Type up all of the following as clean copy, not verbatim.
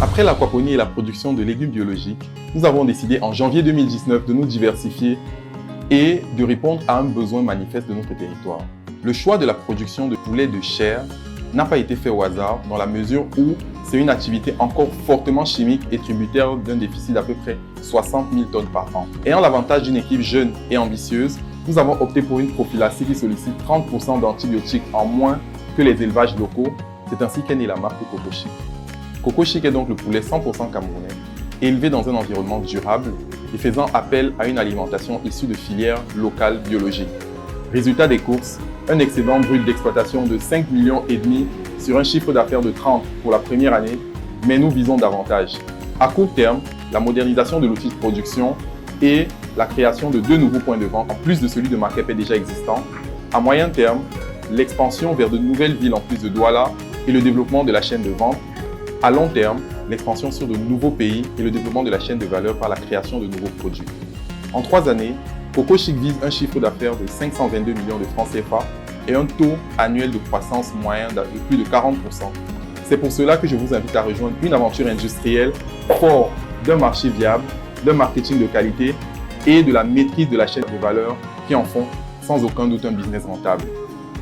Après l'aquaponie et la production de légumes biologiques, nous avons décidé en janvier 2019 de nous diversifier et de répondre à un besoin manifeste de notre territoire. Le choix de la production de poulet de chair n'a pas été fait au hasard dans la mesure où c'est une activité encore fortement chimique et tributaire d'un déficit d'à peu près 60 000 tonnes par an. Ayant l'avantage d'une équipe jeune et ambitieuse, nous avons opté pour une prophylaxie qui sollicite 30% d'antibiotiques en moins que les élevages locaux. C'est ainsi qu'est née la marque Coco Chic. Coco Chic est donc le poulet 100% camerounais, élevé dans un environnement durable et faisant appel à une alimentation issue de filières locales biologiques. Résultat des courses, un excédent brut d'exploitation de 5,5 millions sur un chiffre d'affaires de 30 pour la première année, mais nous visons davantage. À court terme, la modernisation de l'outil de production et la création de 2 nouveaux points de vente, en plus de celui de Maképé déjà existant. À moyen terme, l'expansion vers de nouvelles villes en plus de Douala et le développement de la chaîne de vente. À long terme, l'expansion sur de nouveaux pays et le développement de la chaîne de valeur par la création de nouveaux produits. En 3 années, Coco Chic vise un chiffre d'affaires de 522 millions de francs CFA et un taux annuel de croissance moyen de plus de 40%. C'est pour cela que je vous invite à rejoindre une aventure industrielle forte d'un marché viable, d'un marketing de qualité et de la maîtrise de la chaîne de valeur qui en font sans aucun doute un business rentable.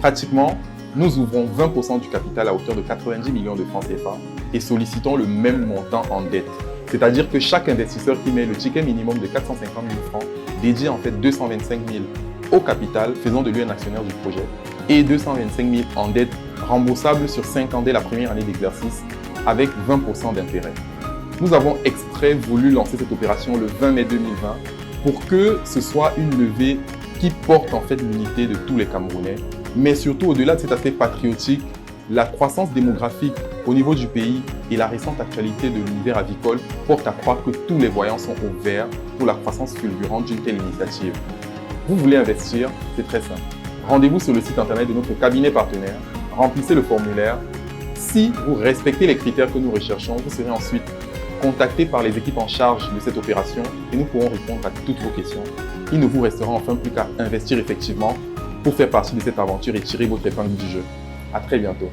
Pratiquement, nous ouvrons 20% du capital à hauteur de 90 millions de francs CFA et sollicitons le même montant en dette. C'est-à-dire que chaque investisseur qui met le ticket minimum de 450 000 francs dédie en fait 225 000 au capital, faisant de lui un actionnaire du projet, et 225 000 en dette remboursable sur 5 ans dès la première année d'exercice avec 20% d'intérêt. Nous avons exprès voulu lancer cette opération le 20 mai 2020 pour que ce soit une levée qui porte en fait l'unité de tous les Camerounais, mais surtout au-delà de cet aspect patriotique, la croissance démographique au niveau du pays et la récente actualité de l'univers avicole portent à croire que tous les voyants sont au vert pour la croissance fulgurante d'une telle initiative. Vous voulez investir? C'est très simple. Rendez-vous sur le site internet de notre cabinet partenaire, remplissez le formulaire. Si vous respectez les critères que nous recherchons, vous serez ensuite contacté par les équipes en charge de cette opération et nous pourrons répondre à toutes vos questions. Il ne vous restera enfin plus qu'à investir effectivement pour faire partie de cette aventure et tirer votre épingle du jeu. À très bientôt.